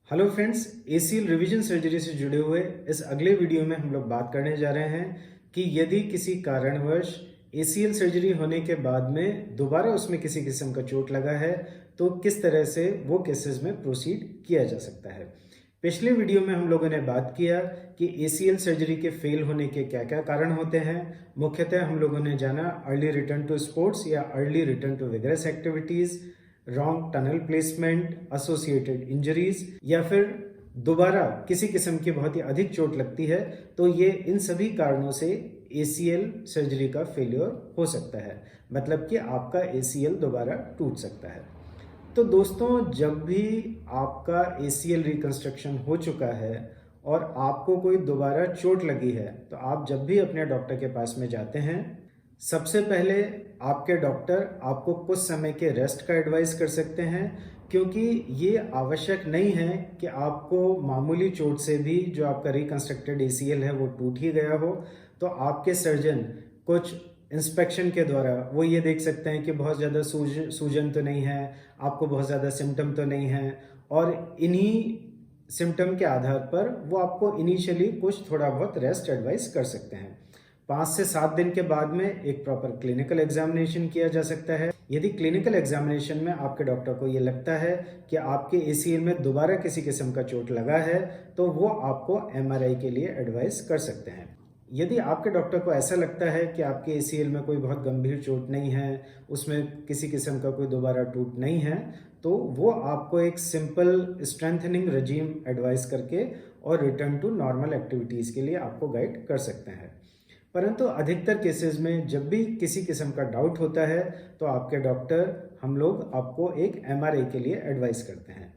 Hello friends, ACL revision surgery से जुड़े हुए इस अगले वीडियो में हम लोग बात करने जा रहे हैं कि यदि किसी कारणवश एसीएल सर्जरी होने के बाद में दोबारा उसमें किसी किस्म का चोट लगा है तो किस तरह से वो केसेस में प्रोसीड किया जा सकता है। पिछले वीडियो में हम लोगों ने बात किया कि एसीएल सर्जरी के फेल होने के क्या क्या कारण होते हैं। मुख्यतः हम लोगों ने जाना अर्ली रिटर्न टू स्पोर्ट्स या early return to vigorous activities, wrong tunnel placement, associated injuries, या फिर दोबारा किसी किस्म की बहुत ही अधिक चोट लगती है तो ये इन सभी कारणों से एसीएल सर्जरी का फेलियर हो सकता है। मतलब कि आपका एसीएल दोबारा टूट सकता है। तो दोस्तों, जब भी आपका एसीएल रिकंस्ट्रक्शन हो चुका है और आपको कोई दोबारा चोट लगी है तो आप जब भी अपने डॉक्टर के पास में जाते हैं, सबसे पहले आपके डॉक्टर आपको कुछ समय के रेस्ट का एडवाइस कर सकते हैं, क्योंकि ये आवश्यक नहीं है कि आपको मामूली चोट से भी जो आपका रिकंस्ट्रक्टेड एसीएल है वो टूट ही गया हो। तो आपके सर्जन कुछ इंस्पेक्शन के द्वारा वो ये देख सकते हैं कि बहुत ज़्यादा सूजन तो नहीं है, आपको बहुत ज़्यादा सिम्टम तो नहीं है, और इन्हीं सिम्टम के आधार पर वो आपको इनिशियली कुछ थोड़ा बहुत रेस्ट एडवाइस कर सकते हैं। 5 से 7 दिन के बाद में एक प्रॉपर क्लिनिकल एग्जामिनेशन किया जा सकता है। यदि क्लिनिकल एग्जामिनेशन में आपके डॉक्टर को ये लगता है कि आपके एसीएल में दोबारा किसी किस्म का चोट लगा है तो वो आपको एमआरआई के लिए एडवाइस कर सकते हैं। यदि आपके डॉक्टर को ऐसा लगता है कि आपके एसीएल में कोई बहुत गंभीर चोट नहीं है, उसमें किसी किस्म का कोई दोबारा टूट नहीं है, तो वो आपको एक सिंपल स्ट्रेंथनिंग रेजिम एडवाइस करके और रिटर्न टू नॉर्मल एक्टिविटीज़ के लिए आपको गाइड कर सकते हैं। परंतु अधिकतर केसेस में जब भी किसी किस्म का डाउट होता है तो आपके डॉक्टर हम लोग आपको एक एमआरआई के लिए एडवाइस करते हैं।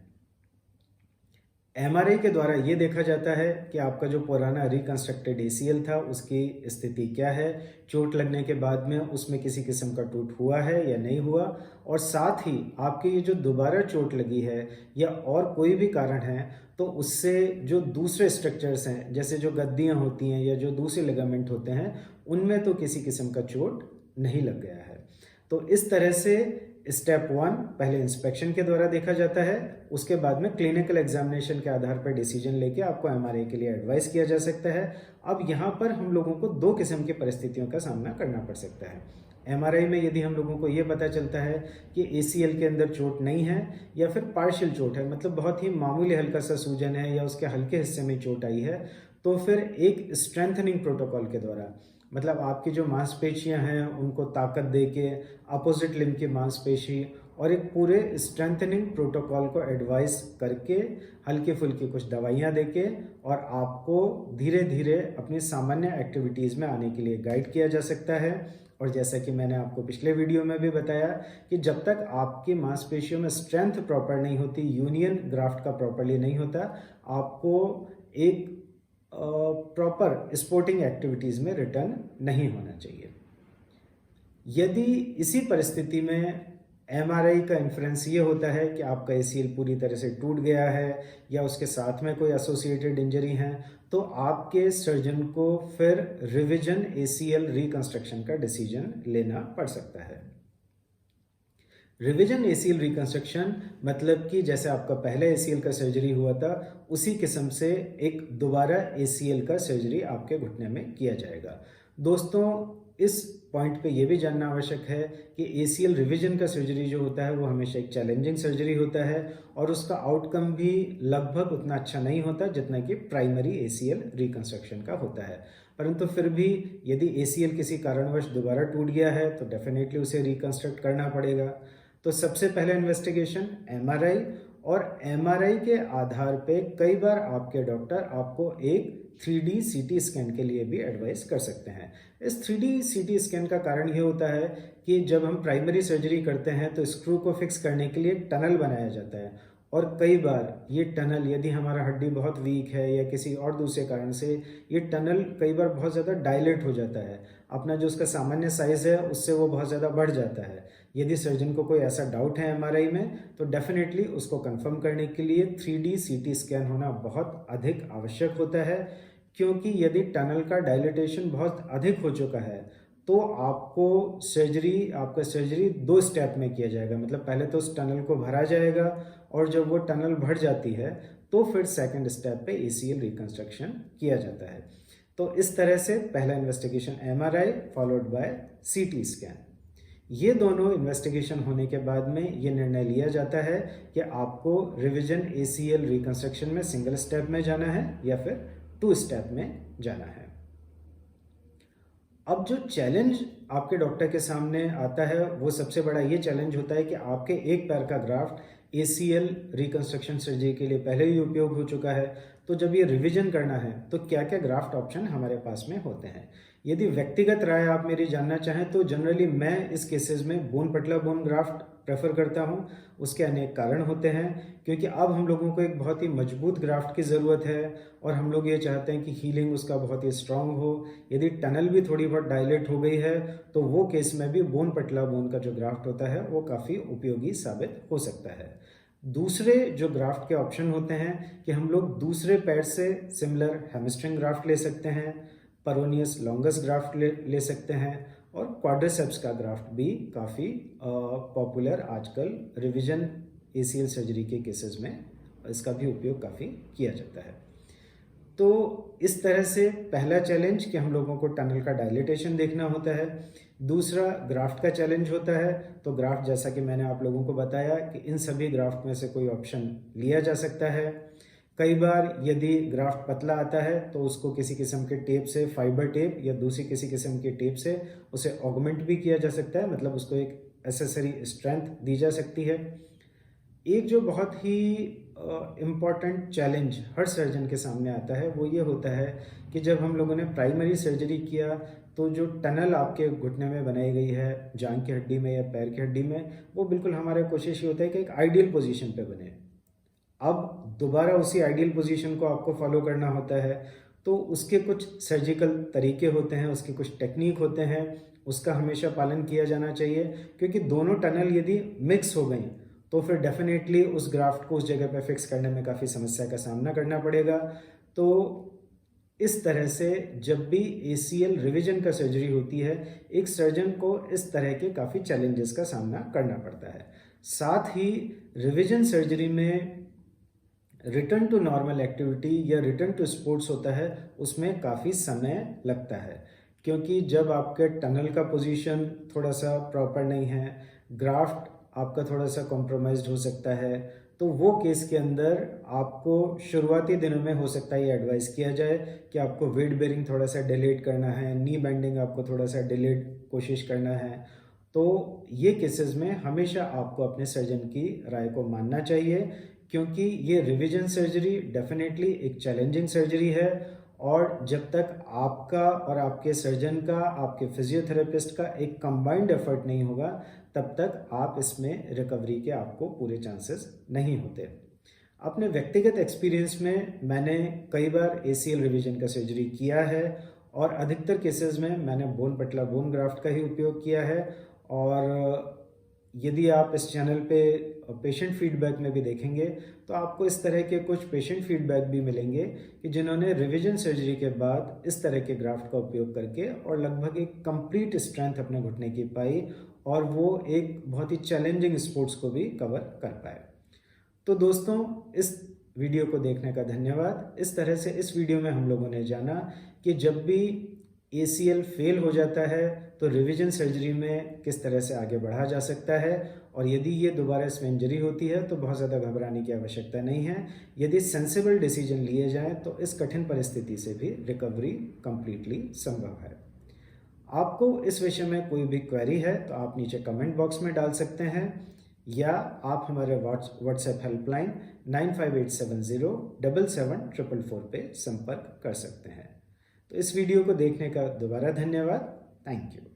एमआरआई के द्वारा ये देखा जाता है कि आपका जो पुराना रिकंस्ट्रक्टेड एसीएल था उसकी स्थिति क्या है, चोट लगने के बाद में उसमें किसी किस्म का टूट हुआ है या नहीं हुआ, और साथ ही आपके ये जो दोबारा चोट लगी है या और कोई भी कारण है तो उससे जो दूसरे स्ट्रक्चर्स हैं, जैसे जो गद्दियाँ होती हैं या जो दूसरे लिगामेंट होते हैं, उनमें तो किसी किस्म का चोट नहीं लग गया है। तो इस तरह से स्टेप 1 पहले इंस्पेक्शन के द्वारा देखा जाता है, उसके बाद में क्लिनिकल एग्जामिनेशन के आधार पर डिसीजन लेके आपको एमआरआई के लिए एडवाइस किया जा सकता है। अब यहाँ पर हम लोगों को 2 किस्म की परिस्थितियों का सामना करना पड़ सकता है। एमआरआई में यदि हम लोगों को ये पता चलता है कि एसीएल के अंदर चोट नहीं है या फिर पार्शियल चोट है, मतलब बहुत ही मामूली हल्का सा सूजन है या उसके हल्के हिस्से में चोट आई है, तो फिर एक स्ट्रेंथनिंग प्रोटोकॉल के द्वारा, मतलब आपकी जो मांसपेशियां हैं उनको ताकत दे के अपोजिट लिम्ब की मांसपेशी और एक पूरे स्ट्रेंथनिंग प्रोटोकॉल को एडवाइस करके हल्की फुल्की कुछ दवाइयां देके और आपको धीरे धीरे अपनी सामान्य एक्टिविटीज़ में आने के लिए गाइड किया जा सकता है। और जैसा कि मैंने आपको पिछले वीडियो में भी बताया कि जब तक आपकी मांसपेशियों में स्ट्रेंथ प्रॉपर नहीं होती, यूनियन ग्राफ्ट का प्रॉपरली नहीं होता, आपको एक प्रॉपर स्पोर्टिंग एक्टिविटीज़ में रिटर्न नहीं होना चाहिए। यदि इसी परिस्थिति में एमआरआई का इन्फ्लुएंस ये होता है कि आपका एसीएल पूरी तरह से टूट गया है या उसके साथ में कोई एसोसिएटेड इंजरी है, तो आपके सर्जन को फिर रिवीजन एसीएल रिकंस्ट्रक्शन का डिसीजन लेना पड़ सकता है। रिवीजन एसीएल रिकंस्ट्रक्शन मतलब कि जैसे आपका पहले एसीएल का सर्जरी हुआ था उसी किस्म से एक दोबारा एसीएल का सर्जरी आपके घुटने में किया जाएगा। दोस्तों, इस पॉइंट पे ये भी जानना आवश्यक है कि एसीएल रिवीजन का सर्जरी जो होता है वो हमेशा एक चैलेंजिंग सर्जरी होता है और उसका आउटकम भी लगभग उतना अच्छा नहीं होता जितना कि प्राइमरी एसीएल रिकंस्ट्रक्शन का होता है। परंतु फिर भी यदि एसीएल किसी कारणवश दोबारा टूट गया है तो डेफिनेटली उसे रिकंस्ट्रक्ट करना पड़ेगा। तो सबसे पहले इन्वेस्टिगेशन एमआरआई, और एमआरआई के आधार पे कई बार आपके डॉक्टर आपको एक 3D सीटी स्कैन के लिए भी एडवाइस कर सकते हैं। इस 3D सीटी स्कैन का कारण ये होता है कि जब हम प्राइमरी सर्जरी करते हैं तो स्क्रू को फिक्स करने के लिए टनल बनाया जाता है, और कई बार ये टनल, यदि हमारा हड्डी बहुत वीक है या किसी और दूसरे कारण से ये टनल कई बार बहुत ज़्यादा डायलेट हो जाता है, अपना जो उसका सामान्य साइज़ है उससे वो बहुत ज़्यादा बढ़ जाता है। यदि सर्जन को कोई ऐसा डाउट है एमआरआई में तो डेफिनेटली उसको कंफर्म करने के लिए 3D सीटी स्कैन होना बहुत अधिक आवश्यक होता है, क्योंकि यदि टनल का डायलिटेशन बहुत अधिक हो चुका है तो आपका सर्जरी 2 स्टेप में किया जाएगा। मतलब पहले तो उस टनल को भरा जाएगा और जब वो टनल भर जाती है तो फिर सेकंड स्टेप पे ACL रिकंस्ट्रक्शन किया जाता है। तो इस तरह से पहला investigation MRI followed by CT scan. ये दोनों इन्वेस्टिगेशन होने के बाद में ये निर्णय लिया जाता है कि आपको रिवीजन ACL रिकंस्ट्रक्शन में सिंगल स्टेप में जाना है या फिर 2 स्टेप में जाना है। अब जो चैलेंज आपके डॉक्टर के सामने आता है वो सबसे बड़ा ये चैलेंज होता है कि आपके एक पैर का ग्राफ्ट ACL रिकंस्ट्रक्शन सर्जरी के लिए पहले ही उपयोग हो चुका है, तो जब ये रिवीजन करना है तो क्या क्या ग्राफ्ट ऑप्शन हमारे पास में होते हैं। यदि व्यक्तिगत राय आप मेरी जानना चाहें तो जनरली मैं इस केसेस में बोन पटला बोन ग्राफ्ट प्रेफर करता हूं। उसके अनेक कारण होते हैं, क्योंकि अब हम लोगों को एक बहुत ही मजबूत ग्राफ्ट की ज़रूरत है और हम लोग ये चाहते हैं कि हीलिंग उसका बहुत ही स्ट्रांग हो। यदि टनल भी थोड़ी बहुत डायलेट हो गई है तो वो केस में भी बोन पटला बोन का जो ग्राफ्ट होता है वो काफ़ी उपयोगी साबित हो सकता है। दूसरे जो ग्राफ्ट के ऑप्शन होते हैं कि हम लोग दूसरे पैर से सिमिलर हैमस्ट्रिंग ग्राफ्ट ले सकते हैं, पेरोनियस लॉन्गस ग्राफ्ट ले सकते हैं और क्वाड्रिसेप्स का ग्राफ्ट भी काफ़ी पॉपुलर आजकल रिवीजन ACL सर्जरी के केसेस में इसका भी उपयोग काफ़ी किया जाता है। तो इस तरह से पहला चैलेंज कि हम लोगों को टनल का डायलिटेशन देखना होता है। दूसरा ग्राफ्ट का चैलेंज होता है। तो ग्राफ्ट जैसा कि मैंने आप लोगों को बताया कि इन सभी ग्राफ्ट में से कोई ऑप्शन लिया जा सकता है। कई बार यदि ग्राफ्ट पतला आता है तो उसको किसी किस्म के टेप से, फाइबर टेप या दूसरी किसी किस्म के टेप से उसे ऑगमेंट भी किया जा सकता है, मतलब उसको एक एसेसरी स्ट्रेंथ दी जा सकती है। एक जो बहुत ही इम्पॉर्टेंट चैलेंज हर सर्जन के सामने आता है वो ये होता है कि जब हम लोगों ने प्राइमरी सर्जरी किया तो जो टनल आपके घुटने में बनाई गई है जांघ की हड्डी में या पैर की हड्डी में, वो बिल्कुल हमारा कोशिश ये होता है कि एक आइडियल पोजीशन पे बने। अब दोबारा उसी आइडियल पोजीशन को आपको फॉलो करना होता है, तो उसके कुछ सर्जिकल तरीके होते हैं, उसके कुछ टेक्निक होते हैं, उसका हमेशा पालन किया जाना चाहिए। क्योंकि दोनों टनल यदि मिक्स हो गई तो फिर डेफिनेटली उस ग्राफ्ट को उस जगह पे फिक्स करने में काफ़ी समस्या का सामना करना पड़ेगा। तो इस तरह से जब भी ACL रिवीजन का सर्जरी होती है, एक सर्जन को इस तरह के काफ़ी चैलेंजेस का सामना करना पड़ता है। साथ ही रिवीजन सर्जरी में रिटर्न टू नॉर्मल एक्टिविटी या रिटर्न टू स्पोर्ट्स होता है, उसमें काफ़ी समय लगता है। क्योंकि जब आपके टनल का पोजीशन थोड़ा सा प्रॉपर नहीं है, ग्राफ्ट आपका थोड़ा सा कॉम्प्रोमाइज्ड हो सकता है, तो वो केस के अंदर आपको शुरुआती दिनों में हो सकता है ये एडवाइस किया जाए कि आपको वेट बेरिंग थोड़ा सा डिलेट करना है, नी बेंडिंग आपको थोड़ा सा डिलेट कोशिश करना है। तो ये केसेस में हमेशा आपको अपने सर्जन की राय को मानना चाहिए, क्योंकि ये रिवीजन सर्जरी डेफिनेटली एक चैलेंजिंग सर्जरी है और जब तक आपका और आपके सर्जन का, आपके फिजियोथेरेपिस्ट का एक कंबाइंड एफर्ट नहीं होगा तब तक आप इसमें रिकवरी के आपको पूरे चांसेस नहीं होते। अपने व्यक्तिगत एक्सपीरियंस में मैंने कई बार ACL रिवीजन का सर्जरी किया है और अधिकतर केसेस में मैंने बोन पटला बोन ग्राफ्ट का ही उपयोग किया है। और यदि आप इस चैनल पे पेशेंट फीडबैक में भी देखेंगे तो आपको इस तरह के कुछ पेशेंट फीडबैक भी मिलेंगे कि जिन्होंने रिवीजन सर्जरी के बाद इस तरह के ग्राफ्ट का उपयोग करके और लगभग एक कंप्लीट स्ट्रेंथ अपने घुटने की पाई और वो एक बहुत ही चैलेंजिंग स्पोर्ट्स को भी कवर कर पाए। तो दोस्तों, इस वीडियो को देखने का धन्यवाद। इस तरह से इस वीडियो में हम लोगों ने जाना कि जब भी ACL फेल हो जाता है तो रिवीजन सर्जरी में किस तरह से आगे बढ़ा जा सकता है, और यदि ये दोबारा इसमें इंजरी होती है तो बहुत ज़्यादा घबराने की आवश्यकता नहीं है। यदि सेंसिबल डिसीजन लिए जाएं तो इस कठिन परिस्थिति से भी रिकवरी कंप्लीटली संभव है। आपको इस विषय में कोई भी क्वेरी है तो आप नीचे कमेंट बॉक्स में डाल सकते हैं या आप हमारे व्हाट्सएप हेल्पलाइन 9587077444 पे संपर्क कर सकते हैं। तो इस वीडियो को देखने का दोबारा धन्यवाद। Thank you.